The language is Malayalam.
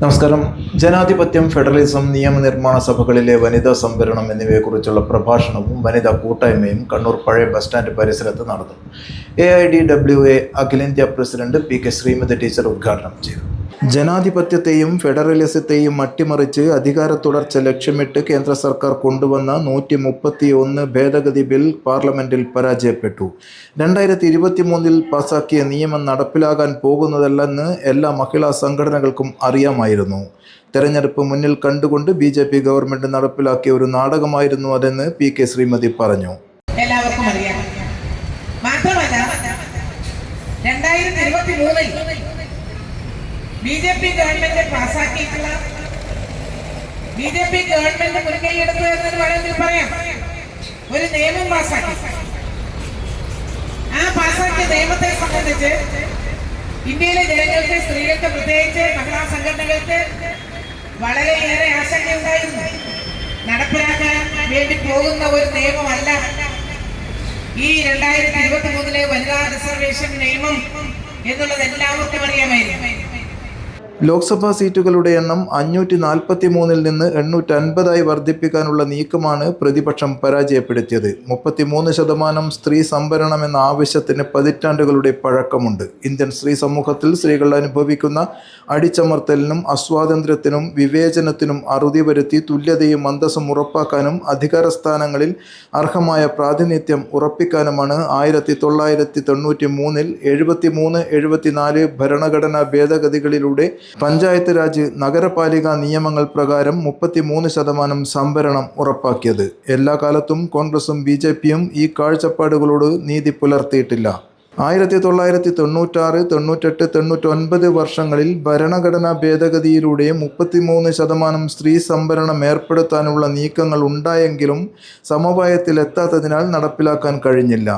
നമസ്കാരം. ജനാധിപത്യം, ഫെഡറലിസം, നിയമനിർമ്മാണ സഭകളിലെ വനിതാ സംവരണം എന്നിവയെക്കുറിച്ചുള്ള പ്രഭാഷണവും വനിതാ കൂട്ടായ്മയും കണ്ണൂർ പഴയ ബസ് സ്റ്റാൻഡ് പരിസരത്ത് നടന്നു. AIDWA അഖിലേന്ത്യാ പ്രസിഡന്റ് PK ശ്രീമതി ടീച്ചർ ഉദ്ഘാടനം ചെയ്തു. ജനാധിപത്യത്തെയും ഫെഡറലിസത്തെയും അട്ടിമറിച്ച് അധികാര തുടർച്ച ലക്ഷ്യമിട്ട് കേന്ദ്ര സർക്കാർ കൊണ്ടുവന്ന 131 ഭേദഗതി ബിൽ പാർലമെന്റിൽ പരാജയപ്പെട്ടു. 2023 പാസാക്കിയ നിയമം നടപ്പിലാകാൻ പോകുന്നതല്ലെന്ന് എല്ലാ മഹിളാ സംഘടനകൾക്കും അറിയാമായിരുന്നു. തെരഞ്ഞെടുപ്പ് മുന്നിൽ കണ്ടുകൊണ്ട് BJP ഗവൺമെന്റ് നടപ്പിലാക്കിയ ഒരു നാടകമായിരുന്നു അതെന്ന് PK ശ്രീമതി പറഞ്ഞു. എല്ലാവർക്കും അറിയാം. മാത്രമല്ല 2023 BJP ഗവൺമെന്റ് പാസാക്കിയിട്ടുള്ള BJP ഗവൺമെന്റ് മുൻകൈയെടുത്തു എന്ന് വേണമെങ്കിൽ പറയാം. ഒരു നിയമം പാസാക്കി. ആ പാസാക്കിയ നിയമത്തെ സംബന്ധിച്ച് ഇന്ത്യയിലെ ജനങ്ങൾക്ക്, സ്ത്രീകൾക്ക്, പ്രത്യേകിച്ച് മഹിളാ സംഘടനകൾക്ക് വളരെയേറെ ആശങ്കയുണ്ടായിരുന്നു. നടപ്പിലാക്കാൻ വേണ്ടി പോകുന്ന ഒരു നിയമമല്ല ഈ 2023 വനിതാ റിസർവേഷൻ നിയമം എന്നുള്ളത് എല്ലാവർക്കും അറിയാമായിരുന്നു. ലോക്സഭാ സീറ്റുകളുടെ എണ്ണം 543 നിന്ന് 850 വർദ്ധിപ്പിക്കാനുള്ള നീക്കമാണ് പ്രതിപക്ഷം പരാജയപ്പെടുത്തിയത്. 33% സ്ത്രീ സംവരണം എന്ന ആവശ്യത്തിന് പതിറ്റാണ്ടുകളുടെ പഴക്കമുണ്ട്. ഇന്ത്യൻ സ്ത്രീ സമൂഹത്തിൽ സ്ത്രീകൾ അനുഭവിക്കുന്ന അടിച്ചമർത്തലിനും അസ്വാതന്ത്ര്യത്തിനും വിവേചനത്തിനും അറുതി വരുത്തി തുല്യതയും അന്തസ്സും ഉറപ്പാക്കാനും അധികാര സ്ഥാനങ്ങളിൽ അർഹമായ പ്രാതിനിധ്യം ഉറപ്പിക്കാനുമാണ് 1993 73, 74 ഭരണഘടനാ ഭേദഗതികളിലൂടെ പഞ്ചായത്ത് രാജ്, നഗരപാലിക നിയമങ്ങൾ പ്രകാരം 33% സംവരണം ഉറപ്പാക്കിയത്. എല്ലാ കാലത്തും കോൺഗ്രസും BJPയും ഈ കാഴ്ചപ്പാടുകളോട് നീതി പുലർത്തിയിട്ടില്ല. 1996, 98, 99 വർഷങ്ങളിൽ ഭരണഘടനാ ഭേദഗതിയിലൂടെ 33% സ്ത്രീ സംവരണം ഏർപ്പെടുത്താനുള്ള നീക്കങ്ങൾ ഉണ്ടായെങ്കിലും സമവായത്തിലെത്താത്തതിനാൽ നടപ്പിലാക്കാൻ കഴിഞ്ഞില്ല.